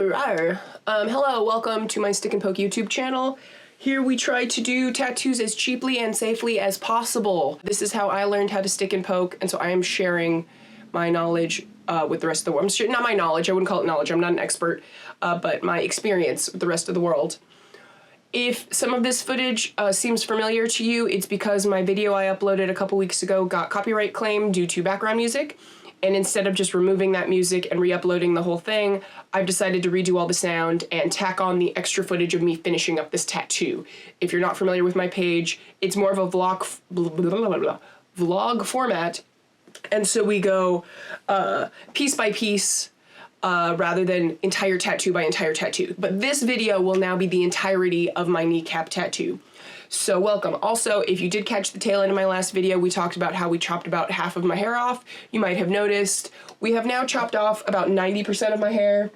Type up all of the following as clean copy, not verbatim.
Hello, welcome to my Stick and Poke YouTube channel. Here we try to do tattoos as cheaply and safely as possible. This is how I learned how to stick and poke, and so I am sharing my knowledge with the rest of the world. Not my knowledge, I wouldn't call it knowledge, I'm not an expert, but my experience with the rest of the world. If some of this footage seems familiar to you, it's because my video I uploaded a couple weeks ago got copyright claim due to background music. And instead of just removing that music and re-uploading the whole thing, I've decided to redo all the sound and tack on the extra footage of me finishing up this tattoo. If you're not familiar with my page, it's more of a vlog format. And so we go piece by piece rather than entire tattoo by entire tattoo. But this video will now be the entirety of my kneecap tattoo. So welcome. Also, if you did catch the tail end of my last video, we talked about how we chopped about half of my hair off. You might have noticed. We have now chopped off about 90% of my hair.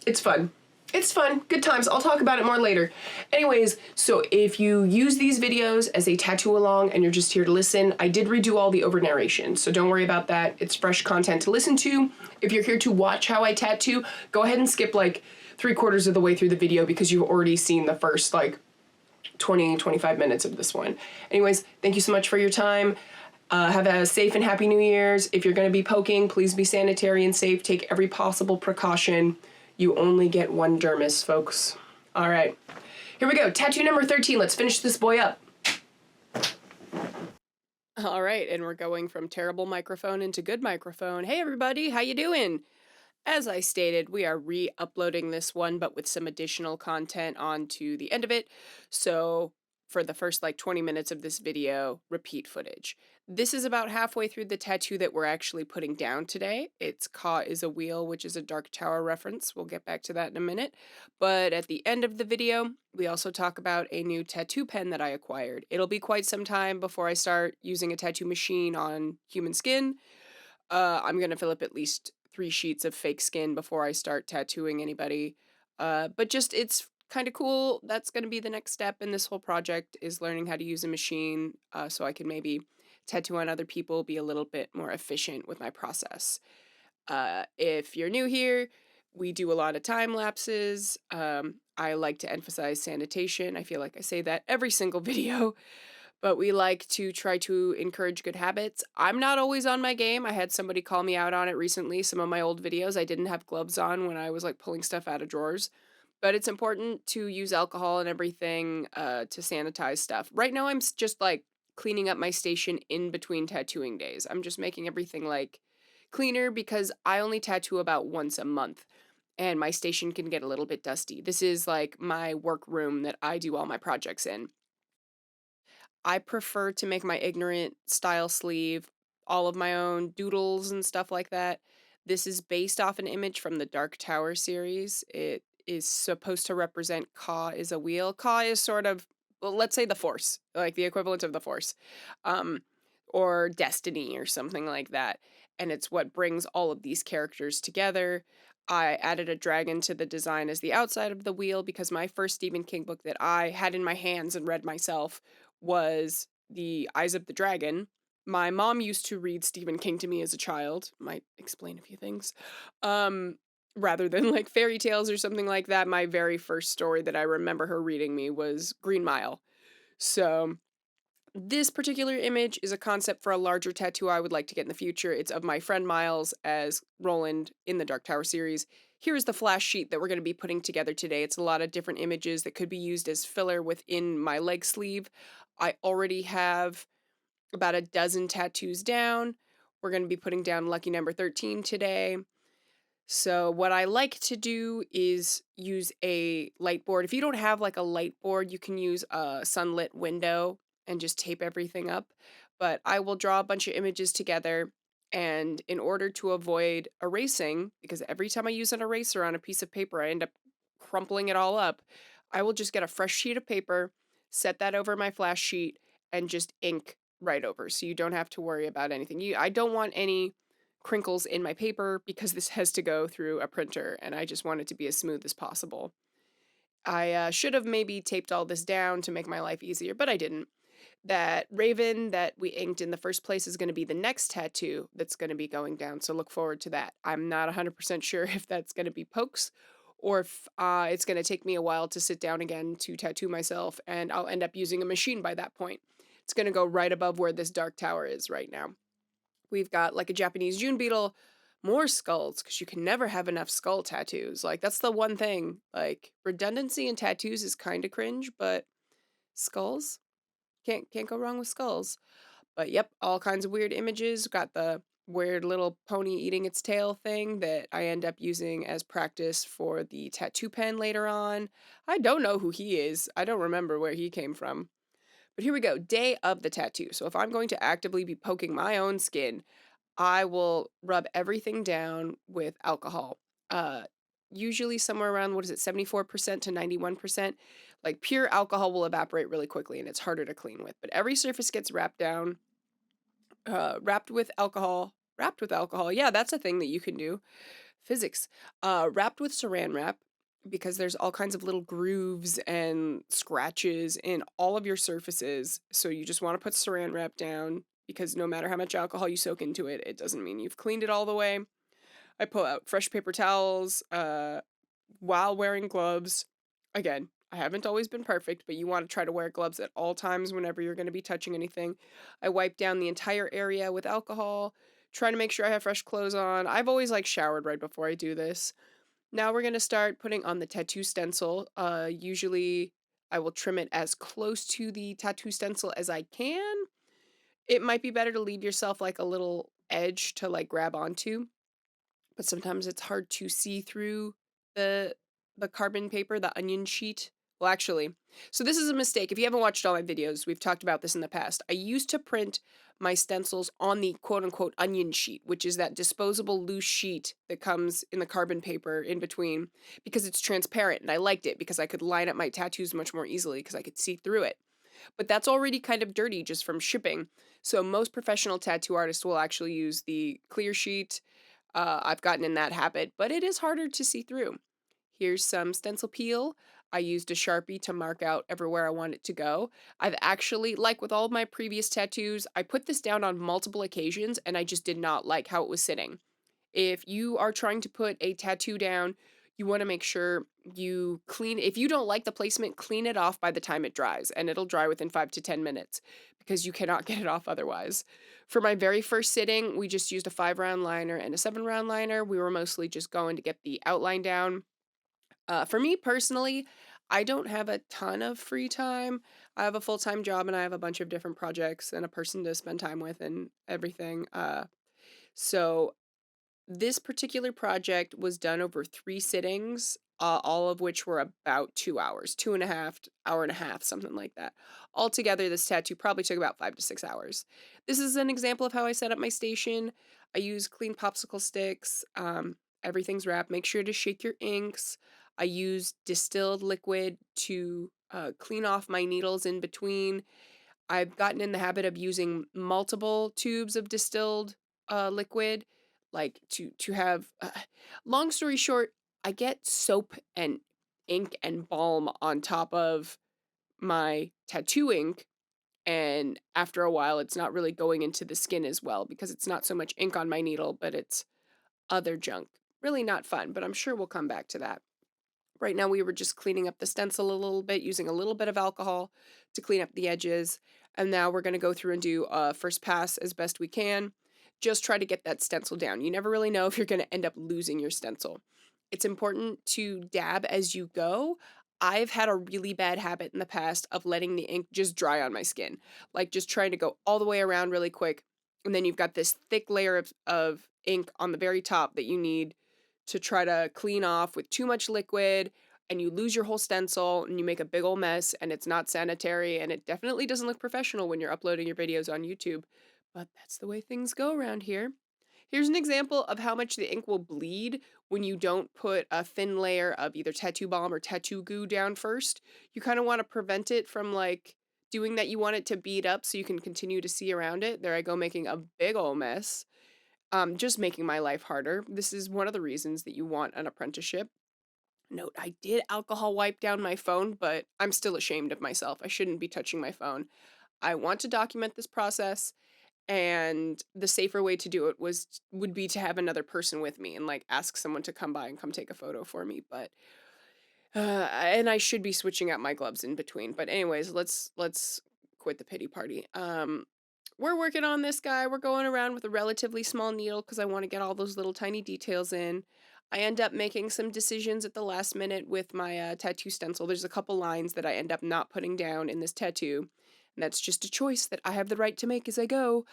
It's fun. It's fun. Good times. I'll talk about it more later. Anyways, so if you use these videos as a tattoo along and you're just here to listen, I did redo all the over narration, so don't worry about that. It's fresh content to listen to. If you're here to watch how I tattoo, go ahead and skip like 3/4 of the way through the video because you've already seen the first like 20-25 minutes of this one. Anyways, thank you so much for your time. Have a safe and happy New Year's. If you're going to be poking, please be sanitary and safe. Take every possible precaution. You only get one dermis, folks. All right, here we go. Tattoo number 13. Let's finish this boy up. All right, and we're going from terrible microphone into good microphone. Hey everybody, how you doing? As I stated, we are re-uploading this one, but with some additional content onto the end of it. So for the first like 20 minutes of this video, repeat footage. This is about halfway through the tattoo that we're actually putting down today. It's Ka is a Wheel, which is a Dark Tower reference. We'll get back to that in a minute. But at the end of the video, we also talk about a new tattoo pen that I acquired. It'll be quite some time before I start using a tattoo machine on human skin. I'm going to fill up at least 3 sheets of fake skin before I start tattooing anybody. But just, it's kind of cool. That's going to be the next step in this whole project, is learning how to use a machine so I can maybe tattoo on other people, be a little bit more efficient with my process. If you're new here, we do a lot of time lapses. I like to emphasize sanitation. I feel like I say that every single video. But we like to try to encourage good habits. I'm not always on my game. I had somebody call me out on it recently. Some of my old videos, I didn't have gloves on when I was like pulling stuff out of drawers. But it's important to use alcohol and everything to sanitize stuff. Right now, I'm just like cleaning up my station in between tattooing days. I'm just making everything like cleaner because I only tattoo about once a month. And my station can get a little bit dusty. This is like my work room that I do all my projects in. I prefer to make my ignorant style sleeve, all of my own doodles and stuff like that. This is based off an image from the Dark Tower series. It is supposed to represent Ka is a wheel. Ka is sort of, well, let's say the Force, like the equivalent of the Force, or destiny or something like that. And it's what brings all of these characters together. I added a dragon to the design as the outside of the wheel because my first Stephen King book that I had in my hands and read myself was The Eyes of the Dragon. My mom used to read Stephen King to me as a child. Might explain a few things. Rather than like fairy tales or something like that, my very first story that I remember her reading me was Green Mile. So this particular image is a concept for a larger tattoo I would like to get in the future. It's of my friend Miles as Roland in the Dark Tower series. Here's the flash sheet that we're going to be putting together today. It's a lot of different images that could be used as filler within my leg sleeve. I already have about a dozen tattoos down. We're going to be putting down lucky number 13 today. So what I like to do is use a light board. If you don't have like a light board, you can use a sunlit window and just tape everything up. But I will draw a bunch of images together, and in order to avoid erasing, because every time I use an eraser on a piece of paper, I end up crumpling it all up, I will just get a fresh sheet of paper, set that over my flash sheet, and just ink right over, so you don't have to worry about anything. I don't want any crinkles in my paper because this has to go through a printer, and I just want it to be as smooth as possible. I should have maybe taped all this down to make my life easier, but I didn't. that raven that we inked in the first place is going to be the next tattoo that's going to be going down. So look forward to that. I'm not 100% sure if that's going to be pokes or if it's going to take me a while to sit down again to tattoo myself and I'll end up using a machine by that point. It's going to go right above where this dark tower is right now. We've got like a Japanese June beetle, more skulls because you can never have enough skull tattoos. Like that's the one thing. Like redundancy in tattoos is kind of cringe, but skulls can't go wrong with skulls. But yep, all kinds of weird images. Got the weird little pony eating its tail thing that I end up using as practice for the tattoo pen later on. I don't know who he is. I don't remember where he came from. But here we go, day of the tattoo. So if I'm going to actively be poking my own skin, I will rub everything down with alcohol. Uh, Usually somewhere around, what is it, 74% to 91%. Like pure alcohol will evaporate really quickly and it's harder to clean with. But every surface gets wrapped down, wrapped with alcohol. Yeah, that's a thing that you can do. Physics. Wrapped with saran wrap because there's all kinds of little grooves and scratches in all of your surfaces. So you just want to put saran wrap down because no matter how much alcohol you soak into it, it doesn't mean you've cleaned it all the way. I pull out fresh paper towels while wearing gloves. Again, I haven't always been perfect, but you want to try to wear gloves at all times whenever you're going to be touching anything. I wipe down the entire area with alcohol, trying to make sure I have fresh clothes on. I've always like showered right before I do this. Now we're going to start putting on the tattoo stencil. Usually I will trim it as close to the tattoo stencil as I can. It might be better to leave yourself like a little edge to like grab onto, but sometimes it's hard to see through the the carbon paper, the onion sheet. Well, actually, so this is a mistake. If you haven't watched all my videos, we've talked about this in the past. I used to print my stencils on the quote unquote onion sheet, which is that disposable loose sheet that comes in the carbon paper in between because it's transparent and I liked it because I could line up my tattoos much more easily because I could see through it. But that's already kind of dirty just from shipping. So most professional tattoo artists will actually use the clear sheet. I've gotten in that habit, but it is harder to see through. Here's some stencil peel. I used a Sharpie to mark out everywhere I want it to go. I've actually, like with all of my previous tattoos, I put this down on multiple occasions and I just did not like how it was sitting. If you are trying to put a tattoo down, you want to make sure you clean. If you don't like the placement, clean it off by the time it dries, and it'll dry within 5 to 10 minutes because you cannot get it off otherwise. For my very first sitting, we just used a 5 round liner and a 7 round liner. We were mostly just going to get the outline down. For me personally, I don't have a ton of free time. I have a full time job and I have a bunch of different projects and a person to spend time with and everything. So this particular project was done over 3 sittings, all of which were about 2 hours, 2 and a half, hour and a half, something like that. Altogether, this tattoo probably took about 5 to 6 hours. This is an example of how I set up my station. I use clean popsicle sticks. Everything's wrapped. Make sure to shake your inks. I use distilled liquid to clean off my needles in between. I've gotten in the habit of using multiple tubes of distilled liquid, like to have. Long story short, I get soap and ink and balm on top of my tattoo ink, and after a while, it's not really going into the skin as well because it's not so much ink on my needle, but it's other junk. Really not fun, but I'm sure we'll come back to that. Right now, we were just cleaning up the stencil a little bit, using a little bit of alcohol to clean up the edges. And now we're going to go through and do a first pass as best we can. Just try to get that stencil down. You never really know if you're going to end up losing your stencil. It's important to dab as you go. I've had a really bad habit in the past of letting the ink just dry on my skin, like just trying to go all the way around really quick. And then you've got this thick layer of ink on the very top that you need to try to clean off with too much liquid and you lose your whole stencil and you make a big old mess and it's not sanitary and it definitely doesn't look professional when you're uploading your videos on YouTube. But that's the way things go around here. Here's an example of how much the ink will bleed when you don't put a thin layer of either tattoo balm or tattoo goo down first. You kind of want to prevent it from like doing that. You want it to bead up so you can continue to see around it. There I go making a big old mess, just making my life harder. This is one of the reasons that you want an apprenticeship. Note, I did alcohol wipe down my phone, but I'm still ashamed of myself. I shouldn't be touching my phone. I want to document this process, and the safer way to do it would be to have another person with me and like ask someone to come by and come take a photo for me. But and I should be switching out my gloves in between. But anyways, let's quit the pity party. We're working on this guy. We're going around with a relatively small needle because I want to get all those little tiny details in. I end up making some decisions at the last minute with my tattoo stencil. There's a couple lines that I end up not putting down in this tattoo, and that's just a choice that I have the right to make as I go.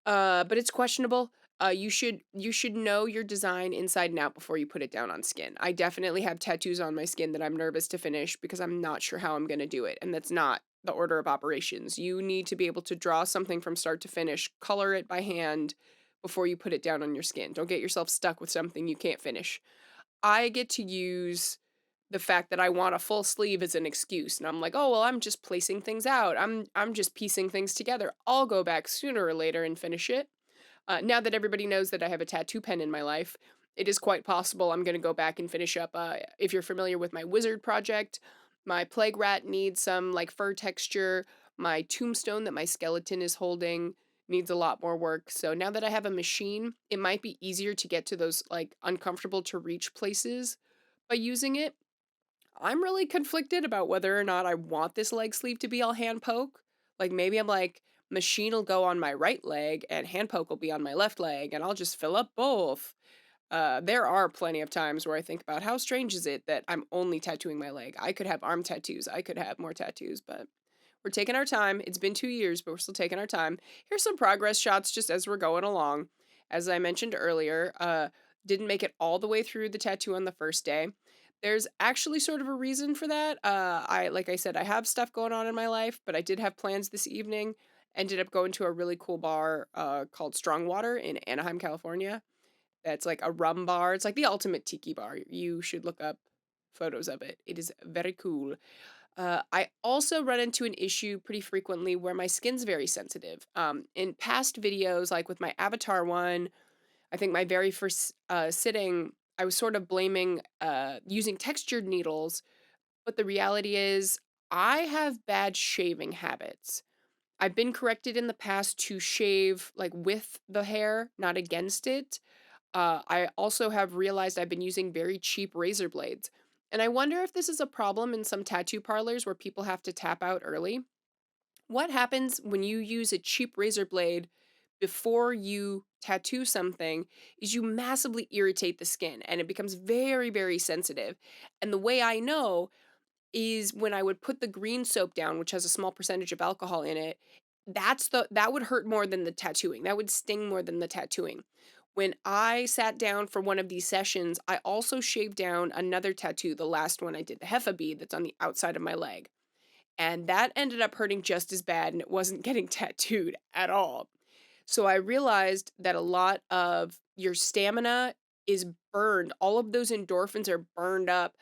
But it's questionable. You should know your design inside and out before you put it down on skin. I definitely have tattoos on my skin that I'm nervous to finish because I'm not sure how I'm going to do it, and that's not the order of operations. You need to be able to draw something from start to finish, color it by hand before you put it down on your skin. Don't get yourself stuck with something you can't finish. I get to use the fact that I want a full sleeve as an excuse, and I'm like, "Oh, well, I'm just placing things out. I'm just piecing things together. I'll go back sooner or later and finish it." Now that everybody knows that I have a tattoo pen in my life, it is quite possible I'm going to go back and finish up. If you're familiar with my wizard project, my plague rat needs some like fur texture. My tombstone that my skeleton is holding needs a lot more work. So now that I have a machine, it might be easier to get to those like uncomfortable to reach places by using it. I'm really conflicted about whether or not I want this leg sleeve to be all hand poke. Like maybe I'm like, machine will go on my right leg and hand poke will be on my left leg, and I'll just fill up both. There are plenty of times where I think about how strange is it that I'm only tattooing my leg. I could have arm tattoos, I could have more tattoos, but we're taking our time. It's been 2 years, but we're still taking our time. Here's some progress shots just as we're going along. As I mentioned earlier, didn't make it all the way through the tattoo on the first day. There's actually sort of a reason for that. Like I said, I have stuff going on in my life, but I did have plans this evening. Ended up going to a really cool bar called Strong Water in Anaheim, California. That's like a rum bar. It's like the ultimate tiki bar. You should look up photos of it. It is very cool. I also run into an issue pretty frequently where my skin's very sensitive. In past videos, like with my avatar one, I think my very first sitting, I was sort of blaming using textured needles, but the reality is I have bad shaving habits. I've been corrected in the past to shave like with the hair, not against it. I also have realized I've been using very cheap razor blades. And I wonder if this is a problem in some tattoo parlors where people have to tap out early. What happens when you use a cheap razor blade before you tattoo something is you massively irritate the skin and it becomes very, very sensitive. And the way I know is when I would put the green soap down, which has a small percentage of alcohol in it, that would hurt more than the tattooing. That would sting more than the tattooing. When I sat down for one of these sessions, I also shaved down another tattoo, the last one I did, the Heffa bead that's on the outside of my leg. And that ended up hurting just as bad, and it wasn't getting tattooed at all. So I realized that a lot of your stamina is burned. All of those endorphins are burned up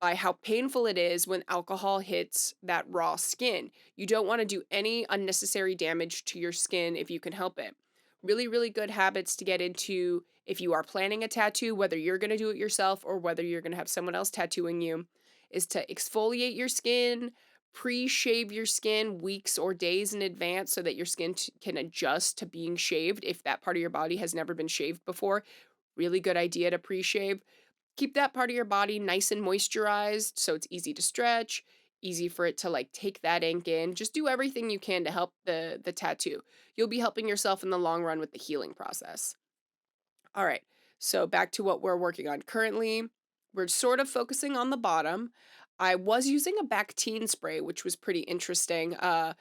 by how painful it is when alcohol hits that raw skin. You don't want to do any unnecessary damage to your skin if you can help it. Really, really good habits to get into if you are planning a tattoo, whether you're going to do it yourself or whether you're going to have someone else tattooing you, is to exfoliate your skin, pre shave your skin weeks or days in advance so that your skin can adjust to being shaved if that part of your body has never been shaved before. Really good idea to pre shave. Keep that part of your body nice and moisturized so it's easy to stretch, easy for it to like take that ink in. Just do everything you can to help the tattoo. You'll be helping yourself in the long run with the healing process. All right. So back to what we're working on currently. We're sort of focusing on the bottom. I was using a Bactine spray, which was pretty interesting. I've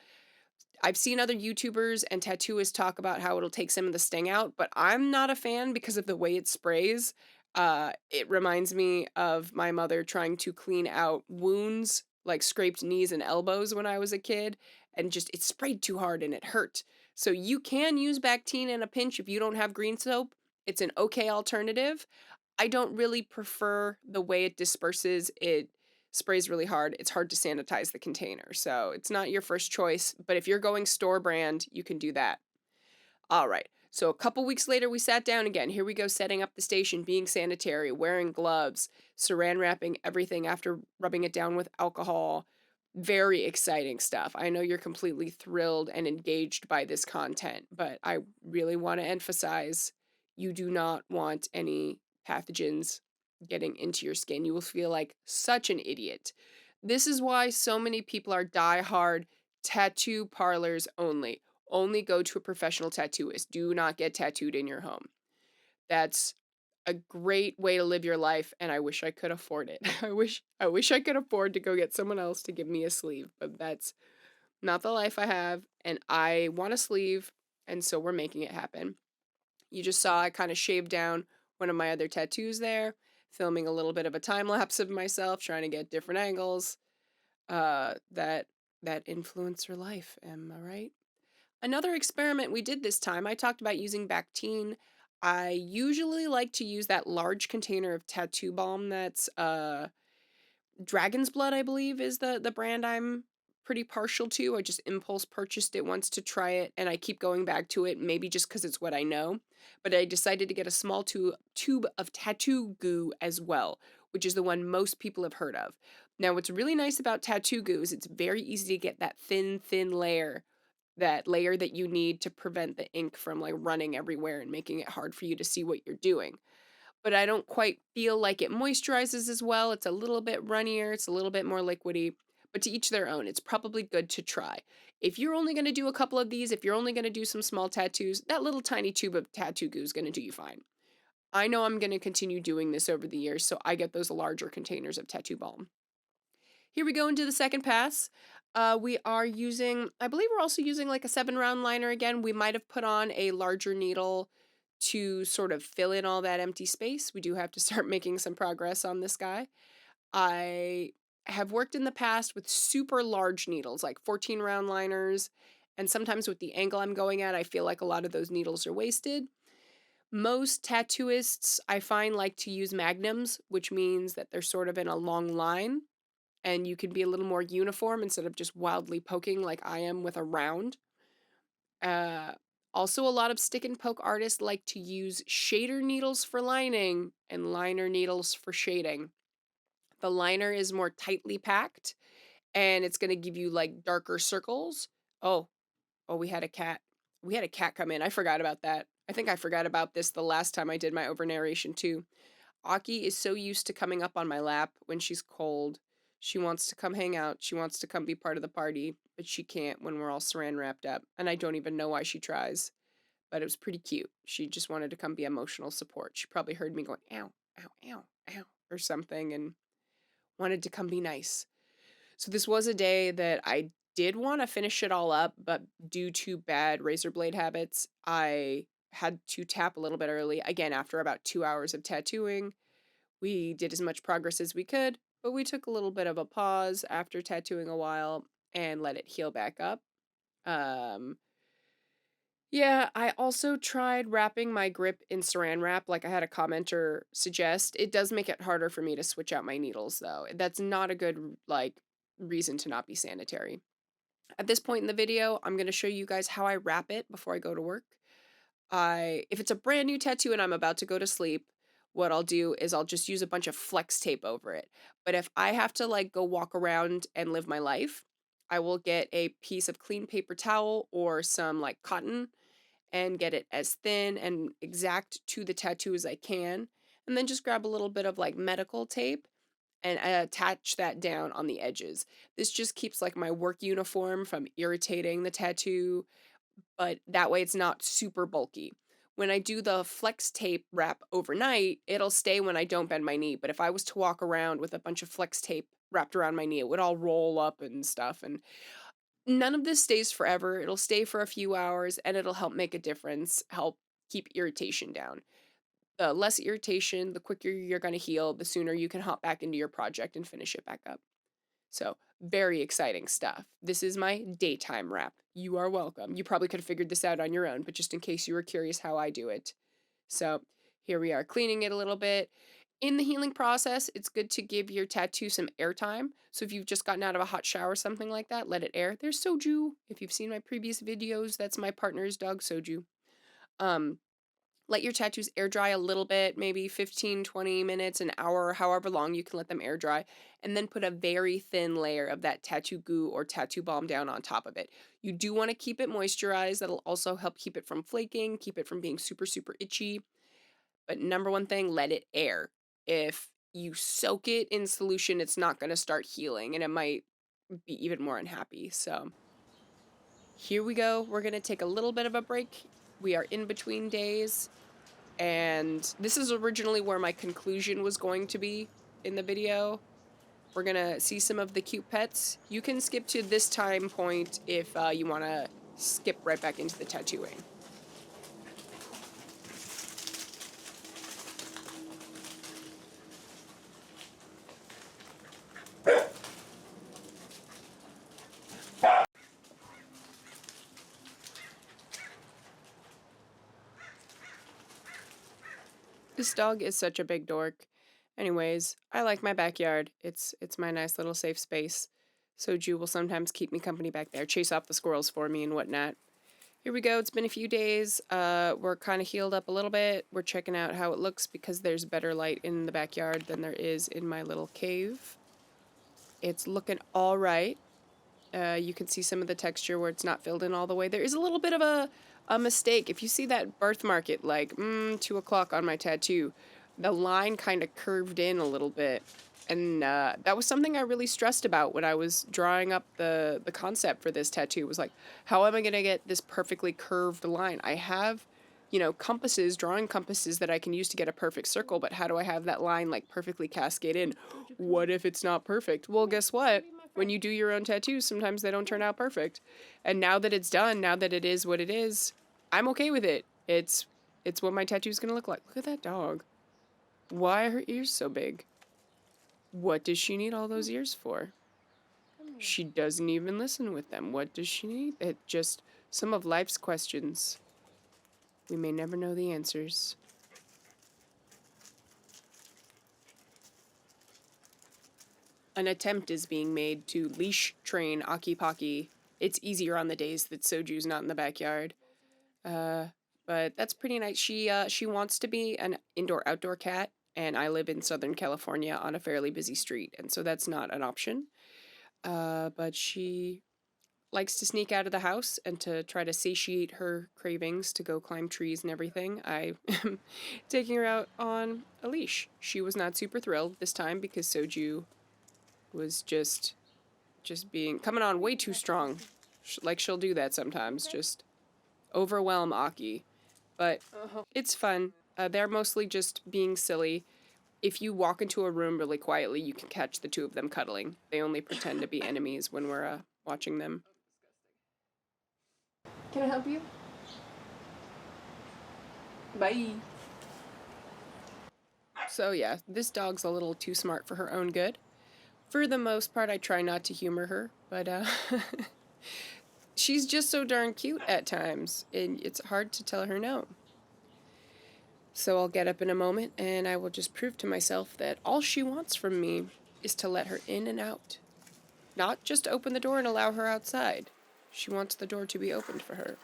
seen other YouTubers and tattooists talk about how it'll take some of the sting out, but I'm not a fan because of the way it sprays. It reminds me of my mother trying to clean out wounds, like scraped knees and elbows when I was a kid, and just it sprayed too hard and it hurt. So you can use Bactine in a pinch if you don't have green soap. It's an okay alternative. I don't really prefer the way it disperses. It sprays really hard. It's hard to sanitize the container. So it's not your first choice, but if you're going store brand, you can do that. All right. So a couple weeks later, we sat down again. Here we go, setting up the station, being sanitary, wearing gloves, saran wrapping everything after rubbing it down with alcohol. Very exciting stuff. I know you're completely thrilled and engaged by this content, but I really want to emphasize you do not want any pathogens getting into your skin. You will feel like such an idiot. This is why so many people are die-hard tattoo parlors only. Only go to a professional tattooist. Do not get tattooed in your home. That's a great way to live your life, and I wish I could afford it. I wish I could afford to go get someone else to give me a sleeve, but that's not the life I have, and I want a sleeve, and so we're making it happen. You just saw I kind of shaved down one of my other tattoos there, filming a little bit of a time lapse of myself, trying to get different angles. That influencer life, am I right? Another experiment we did this time, I talked about using Bactine. I usually like to use that large container of tattoo balm that's Dragon's Blood, I believe, is the brand I'm pretty partial to. I just impulse purchased it once to try it, and I keep going back to it, maybe just because it's what I know. But I decided to get a small tube of tattoo goo as well, which is the one most people have heard of. Now, what's really nice about tattoo goo is it's very easy to get that thin layer, that layer that you need to prevent the ink from like running everywhere and making it hard for you to see what you're doing. But I don't quite feel like it moisturizes as well. It's a little bit runnier, it's a little bit more liquidy, but to each their own. It's probably good to try. If you're only going to do a couple of these, if you're only going to do some small tattoos, that little tiny tube of tattoo goo is going to do you fine. I know I'm going to continue doing this over the years, so I get those larger containers of tattoo balm. Here we go into the second pass. We are using, I believe we're also using like a 7 round liner again. We might have put on a larger needle to sort of fill in all that empty space. We do have to start making some progress on this guy. I have worked in the past with super large needles, like 14 round liners, and sometimes with the angle I'm going at, I feel like a lot of those needles are wasted. Most tattooists, I find, like to use magnums, which means that they're sort of in a long line and you can be a little more uniform instead of just wildly poking like I am with a round. Uh, Also, a lot of stick and poke artists like to use shader needles for lining and liner needles for shading. The liner is more tightly packed and it's going to give you like darker circles. Oh, oh, we had a cat. We had a cat come in. I forgot about that. I think I forgot about this the last time I did my over narration too. Aki is so used to coming up on my lap when she's cold. She wants to come hang out. She wants to come be part of the party, but she can't when we're all saran wrapped up. And I don't even know why she tries, but it was pretty cute. She just wanted to come be emotional support. She probably heard me going, ow, ow, ow, ow, or something, and wanted to come be nice. So this was a day that I did want to finish it all up, but due to bad razor blade habits, I had to tap a little bit early. Again, after about 2 hours of tattooing, we did as much progress as we could, but we took a little bit of a pause after tattooing a while and let it heal back up. Um, yeah, I also tried wrapping my grip in saran wrap, like I had a commenter suggest. It does make it harder for me to switch out my needles, though. That's not a good, like, reason to not be sanitary. At this point in the video, I'm going to show you guys how I wrap it before I go to work. If it's a brand new tattoo and I'm about to go to sleep, what I'll do is I'll just use a bunch of flex tape over it. But if I have to like go walk around and live my life, I will get a piece of clean paper towel or some like cotton and get it as thin and exact to the tattoo as I can. And then just grab a little bit of like medical tape and attach that down on the edges. This just keeps like my work uniform from irritating the tattoo, but that way it's not super bulky. When I do the flex tape wrap overnight, it'll stay when I don't bend my knee. But if I was to walk around with a bunch of flex tape wrapped around my knee, it would all roll up and stuff. And none of this stays forever. It'll stay for a few hours and it'll help make a difference, help keep irritation down. The less irritation, the quicker you're going to heal, the sooner you can hop back into your project and finish it back up. So, very exciting stuff. This is my daytime wrap. You are welcome. You probably could have figured this out on your own, but just in case you were curious how I do it. So, here we are cleaning it a little bit. In the healing process, it's good to give your tattoo some airtime. So, if you've just gotten out of a hot shower or something like that, let it air. There's Soju. If you've seen my previous videos, that's my partner's dog, Soju. Um, Let your tattoos air dry a little bit, maybe 15, 20 minutes, an hour, however long you can let them air dry, and then put a very thin layer of that tattoo goo or tattoo balm down on top of it. You do want to keep it moisturized. That'll also help keep it from flaking, keep it from being super, super itchy. But number one thing, let it air. If you soak it in solution, it's not going to start healing and it might be even more unhappy. So here we go. We're going to take a little bit of a break. We are in between days. And this is originally where my conclusion was going to be in the video. We're going to see some of the cute pets. You can skip to this time point if you want to skip right back into the tattooing. This dog is such a big dork. Anyways, I like my backyard. It's my nice little safe space. Soju will sometimes keep me company back there, chase off the squirrels for me and whatnot. Here we go. It's been a few days. We're kind of healed up a little bit. We're checking out how it looks because there's better light in the backyard than there is in my little cave. It's looking all right. You can see some of the texture where it's not filled in all the way. There is a little bit of a mistake. If you see that birthmark at like 2 o'clock on my tattoo, the line kind of curved in a little bit. And that was something I really stressed about when I was drawing up the concept for this tattoo. Was like, how am I going to get this perfectly curved line? I have, compasses, drawing compasses that I can use to get a perfect circle, but how do I have that line like perfectly cascade in? What if it's not perfect? Well, guess what? When you do your own tattoos, sometimes they don't turn out perfect. And now that it's done, now that it is what it is, I'm okay with it. It's what my tattoo's going to look like. Look at that dog. Why are her ears so big? What does she need all those ears for? She doesn't even listen with them. What does she need? It just some of life's questions. We may never know the answers. An attempt is being made to leash train Aki Paki. It's easier on the days that Soju's not in the backyard. But that's pretty nice. She wants to be an indoor-outdoor cat, and I live in Southern California on a fairly busy street, and so that's not an option. But she likes to sneak out of the house and to try to satiate her cravings to go climb trees and everything. I am taking her out on a leash. She was not super thrilled this time because Soju was just being coming on way too strong. Like she'll do that sometimes, just overwhelm Aki. But it's fun. They're mostly just being silly. If you walk into a room really quietly, you can catch the two of them cuddling. They only pretend to be enemies when we're watching them. Can I help you? Bye. So yeah, this dog's a little too smart for her own good. For the most part, I try not to humor her, but she's just so darn cute at times, and it's hard to tell her no. So I'll get up in a moment, and I will just prove to myself that all she wants from me is to let her in and out. Not just open the door and allow her outside. She wants the door to be opened for her.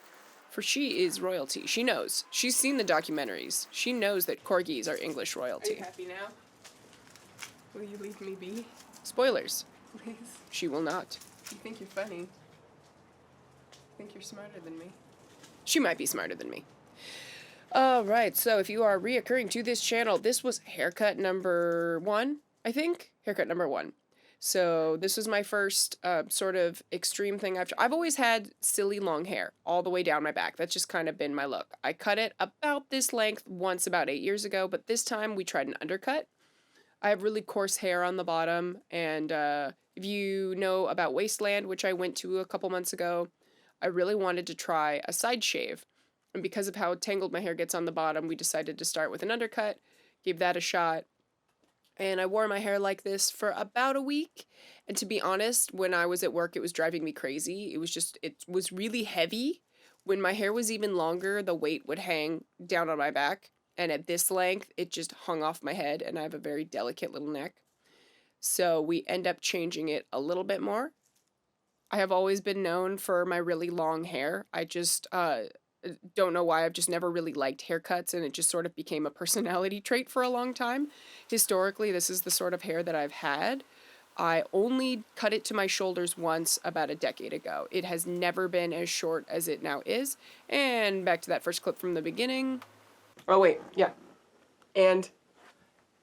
For she is royalty. She knows. She's seen the documentaries. She knows that corgis are English royalty. Are you happy now? Will you leave me be? Spoilers. Please. She will not. You think you're funny. I think you're smarter than me. She might be smarter than me. Alright, so if you are reoccurring to this channel, this was haircut number 1, I think? Haircut number 1. So this was my first sort of extreme thing I've always had silly long hair all the way down my back. That's just kind of been my look. I cut it about this length once about 8 years ago, but this time we tried an undercut. I have really coarse hair on the bottom, and if you know about Wasteland, which I went to a couple months ago, I really wanted to try a side shave. And because of how tangled my hair gets on the bottom, we decided to start with an undercut, gave that a shot. And I wore my hair like this for about a week. And to be honest, when I was at work, it was driving me crazy. It was really heavy. When my hair was even longer, the weight would hang down on my back. And at this length, it just hung off my head. And I have a very delicate little neck. So we end up changing it a little bit more. I have always been known for my really long hair. I just, Don't know why, I've just never really liked haircuts, and it just sort of became a personality trait for a long time. Historically, this is the sort of hair that I've had. I only cut it to my shoulders once about a decade ago. It has never been as short as it now is. And back to that first clip from the beginning. Oh, wait, yeah. And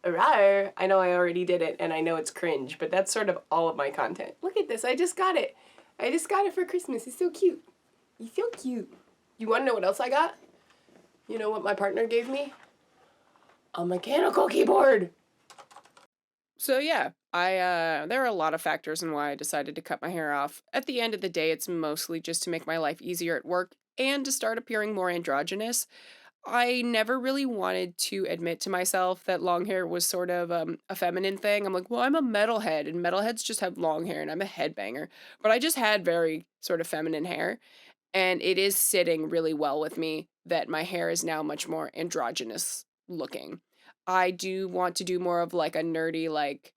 rawr, I know I already did it, and I know it's cringe, but that's sort of all of my content. Look at this, I just got it. I just got it for Christmas. It's so cute. He's so cute. You want to know what else I got? You know what my partner gave me? A mechanical keyboard. So yeah, there are a lot of factors in why I decided to cut my hair off. At the end of the day, it's mostly just to make my life easier at work and to start appearing more androgynous. I never really wanted to admit to myself that long hair was sort of a feminine thing. I'm like, well, I'm a metalhead, and metalheads just have long hair, and I'm a headbanger. But I just had very sort of feminine hair, and it is sitting really well with me that my hair is now much more androgynous looking. I do want to do more of like a nerdy, like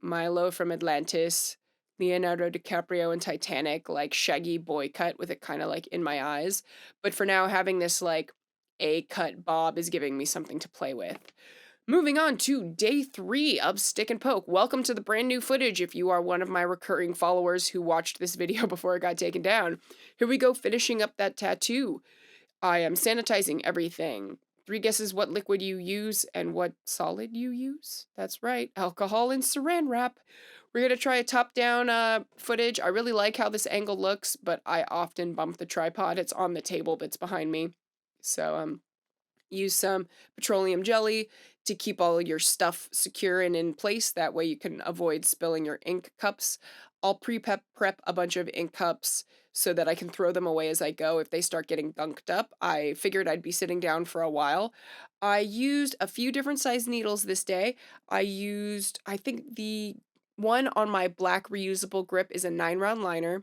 Milo from Atlantis, Leonardo DiCaprio in Titanic, like shaggy boy cut with it kind of like in my eyes. But for now, having this like A cut bob is giving me something to play with. Moving on to day 3 of Stick and Poke. Welcome to the brand new footage if you are one of my recurring followers who watched this video before it got taken down. Here we go, finishing up that tattoo. I am sanitizing everything. 3 guesses what liquid you use and what solid you use. That's right, alcohol and saran wrap. We're going to try a top-down footage. I really like how this angle looks, but I often bump the tripod. It's on the table that's behind me. So, use some petroleum jelly to keep all your stuff secure and in place. That way you can avoid spilling your ink cups. I'll prep a bunch of ink cups so that I can throw them away as I go if they start getting gunked up. I figured I'd be sitting down for a while. I used a few different size needles this day. I think the one on my black reusable grip is a 9-round liner.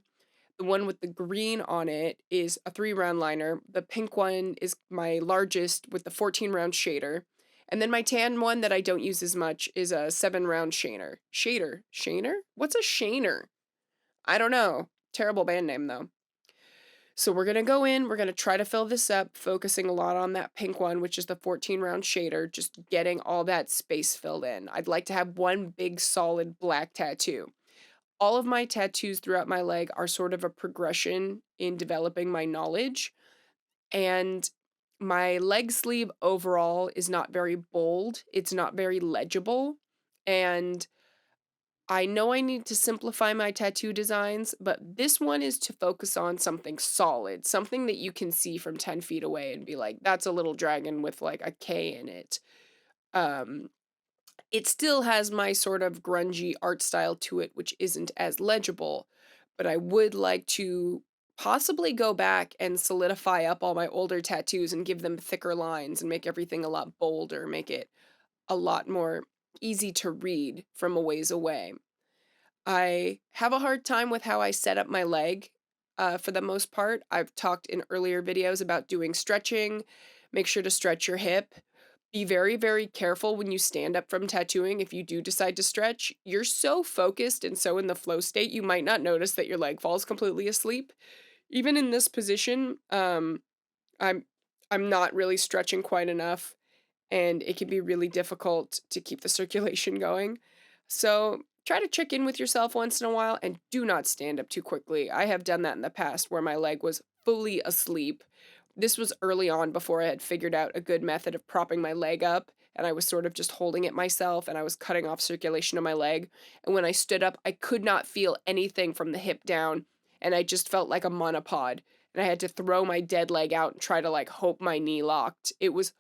The one with the green on it is a 3-round liner. The pink one is my largest with the 14-round shader. And then my tan one that I don't use as much is a 7-round shaner. Shaner? What's a shaner? I don't know. Terrible band name though. So we're going to go in, we're going to try to fill this up, focusing a lot on that pink one, which is the 14-round shader, just getting all that space filled in. I'd like to have one big solid black tattoo. All of my tattoos throughout my leg are sort of a progression in developing my knowledge. And my leg sleeve overall is not very bold, it's not very legible. And I know I need to simplify my tattoo designs, but this one is to focus on something solid, something that you can see from 10 feet away and be like, that's a little dragon with like a K in it. Um, it still has my sort of grungy art style to it, which isn't as legible, but I would like to possibly go back and solidify up all my older tattoos and give them thicker lines and make everything a lot bolder, make it a lot more easy to read from a ways away. I have a hard time with how I set up my leg for the most part. I've talked in earlier videos about doing stretching. Make sure to stretch your hip. Be very, very careful when you stand up from tattooing if you do decide to stretch. You're so focused and so in the flow state, you might not notice that your leg falls completely asleep. Even in this position, I'm I'm not really stretching quite enough, and it can be really difficult to keep the circulation going. So try to check in with yourself once in a while and do not stand up too quickly. I have done that in the past where my leg was fully asleep. This was early on before I had figured out a good method of propping my leg up, and I was sort of just holding it myself and I was cutting off circulation to my leg. And when I stood up, I could not feel anything from the hip down, and I just felt like a monopod. And I had to throw my dead leg out and try to like hope my knee locked. It was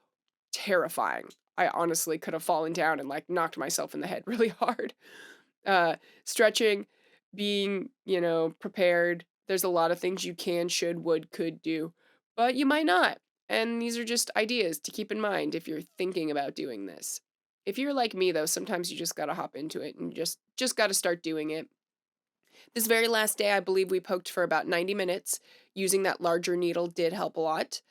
terrifying. I honestly could have fallen down and like knocked myself in the head really hard. Stretching, being, prepared. There's a lot of things you can, should, would, could do, but you might not. And these are just ideas to keep in mind if you're thinking about doing this. If you're like me though, sometimes you just got to hop into it and just got to start doing it. This very last day, I believe we poked for about 90 minutes. Using that larger needle did help a lot.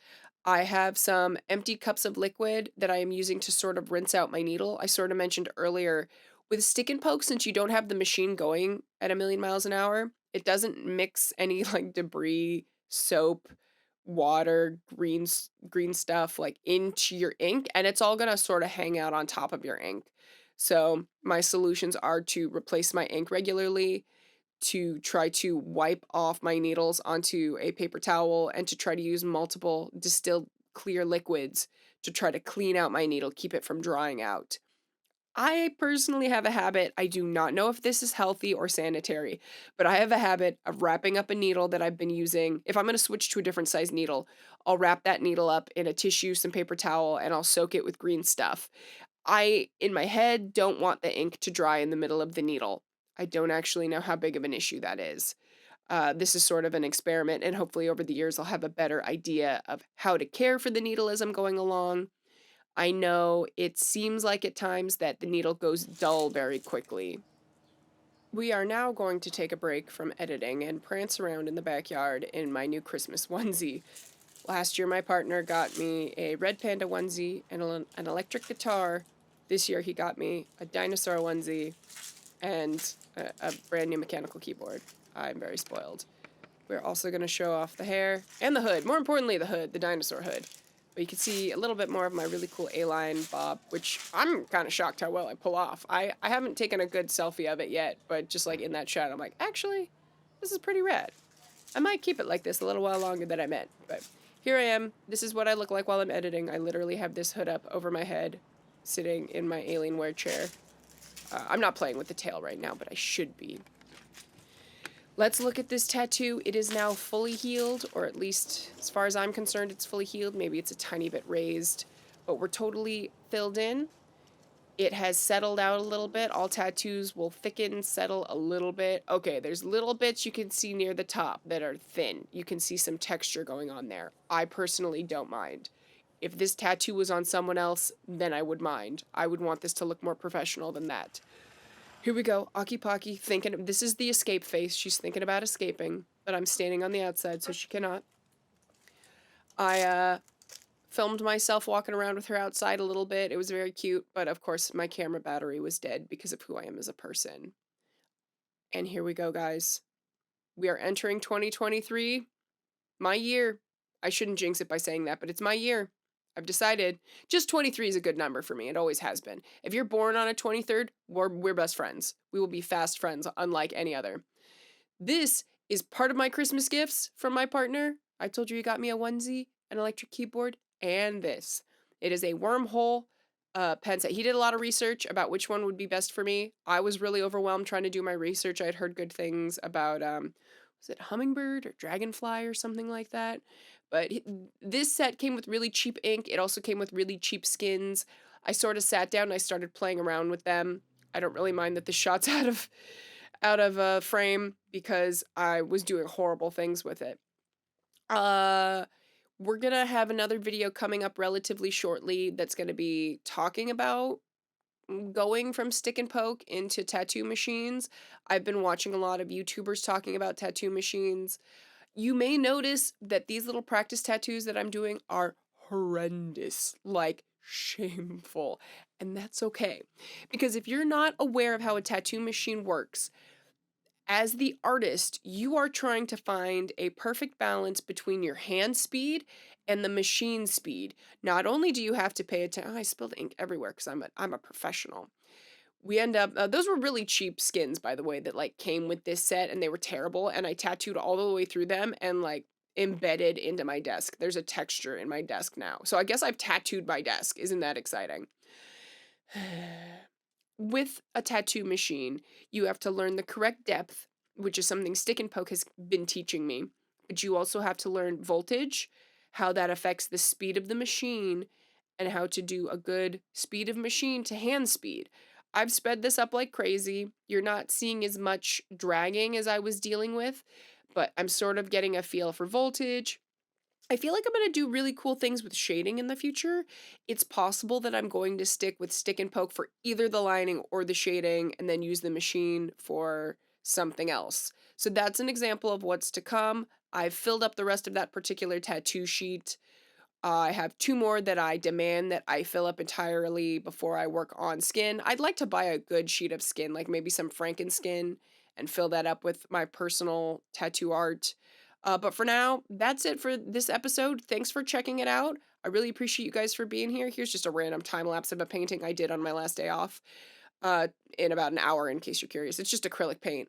I have some empty cups of liquid that I am using to sort of rinse out my needle. I sort of mentioned earlier with stick and poke, since you don't have the machine going at a million miles an hour, it doesn't mix any like debris, soap, water, green stuff like into your ink, and it's all gonna sort of hang out on top of your ink. So my solutions are to replace my ink regularly, to try to wipe off my needles onto a paper towel, and to try to use multiple distilled clear liquids to try to clean out my needle, keep it from drying out. I personally have a habit, I do not know if this is healthy or sanitary, but I have a habit of wrapping up a needle that I've been using. If I'm going to switch to a different size needle, I'll wrap that needle up in a tissue, some paper towel, and I'll soak it with green stuff. I, in my head, don't want the ink to dry in the middle of the needle. I don't actually know how big of an issue that is. This is sort of an experiment, and hopefully over the years I'll have a better idea of how to care for the needle as I'm going along. I know it seems like at times that the needle goes dull very quickly. We are now going to take a break from editing and prance around in the backyard in my new Christmas onesie. Last year, my partner got me a red panda onesie and an electric guitar. This year, he got me a dinosaur onesie and a brand new mechanical keyboard. I'm very spoiled. We're also going to show off the hair and the hood. More importantly, the hood, the dinosaur hood. But you can see a little bit more of my really cool A-line bob, which I'm kind of shocked how well I pull off. I haven't taken a good selfie of it yet, but just like in that shot, I'm like, actually, this is pretty rad. I might keep it like this a little while longer than I meant, but here I am. This is what I look like while I'm editing. I literally have this hood up over my head, sitting in my Alienware chair. I'm not playing with the tail right now, but I should be. Let's look at this tattoo. It is now fully healed, or at least as far as I'm concerned, it's fully healed. Maybe it's a tiny bit raised, but we're totally filled in. It has settled out a little bit. All tattoos will thicken, settle a little bit. Okay, there's little bits you can see near the top that are thin. You can see some texture going on there. I personally don't mind. If this tattoo was on someone else, then I would mind. I would want this to look more professional than that. Here we go, Aki Paki, thinking, this is the escape face. She's thinking about escaping, but I'm standing on the outside, so she cannot. I, filmed myself walking around with her outside a little bit. It was very cute, but of course my camera battery was dead because of who I am as a person. And here we go, guys. We are entering 2023, my year. I shouldn't jinx it by saying that, but it's my year. I've decided just 23 is a good number for me. It always has been. If you're born on a 23rd, we're best friends. We will be fast friends, unlike any other. This is part of my Christmas gifts from my partner. I told you he got me a onesie, an electric keyboard, and this. It is a Wormhole pen set. He did a lot of research about which one would be best for me. I was really overwhelmed trying to do my research. I'd heard good things about, was it hummingbird or dragonfly or something like that? But this set came with really cheap ink. It also came with really cheap skins. I sort of sat down and I started playing around with them. I don't really mind that the shot's out of frame because I was doing horrible things with it. We're gonna have another video coming up relatively shortly that's gonna be talking about going from stick and poke into tattoo machines. I've been watching a lot of YouTubers talking about tattoo machines. You may notice that these little practice tattoos that I'm doing are horrendous, like shameful, and that's okay. Because if you're not aware of how a tattoo machine works, as the artist, you are trying to find a perfect balance between your hand speed and the machine speed. Not only do you have to pay attention, oh, I spilled ink everywhere because I'm a professional. We end up, those were really cheap skins, by the way, that like came with this set, and they were terrible. And I tattooed all the way through them and like embedded into my desk. There's a texture in my desk now. So I guess I've tattooed my desk. Isn't that exciting? With a tattoo machine, you have to learn the correct depth, which is something Stick and Poke has been teaching me. But you also have to learn voltage, how that affects the speed of the machine, and how to do a good speed of machine to hand speed. I've sped this up like crazy. You're not seeing as much dragging as I was dealing with, but I'm sort of getting a feel for voltage. I feel like I'm going to do really cool things with shading in the future. It's possible that I'm going to stick with stick and poke for either the lining or the shading and then use the machine for something else. So that's an example of what's to come. I've filled up the rest of that particular tattoo sheet. I have two more that I demand that I fill up entirely before I work on skin. I'd like to buy a good sheet of skin, like maybe some Frankenskin, and fill that up with my personal tattoo art. But for now, that's it for this episode. Thanks for checking it out. I really appreciate you guys for being here. Here's just a random time lapse of a painting I did on my last day off in about an hour, in case you're curious. It's just acrylic paint.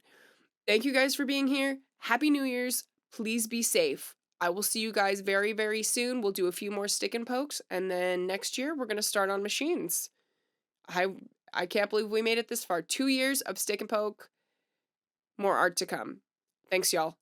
Thank you guys for being here. Happy New Year's. Please be safe. I will see you guys very, very soon. We'll do a few more stick and pokes, and then next year we're going to start on machines. I I can't believe we made it this far. 2 years of stick and poke, more art to come. Thanks, y'all.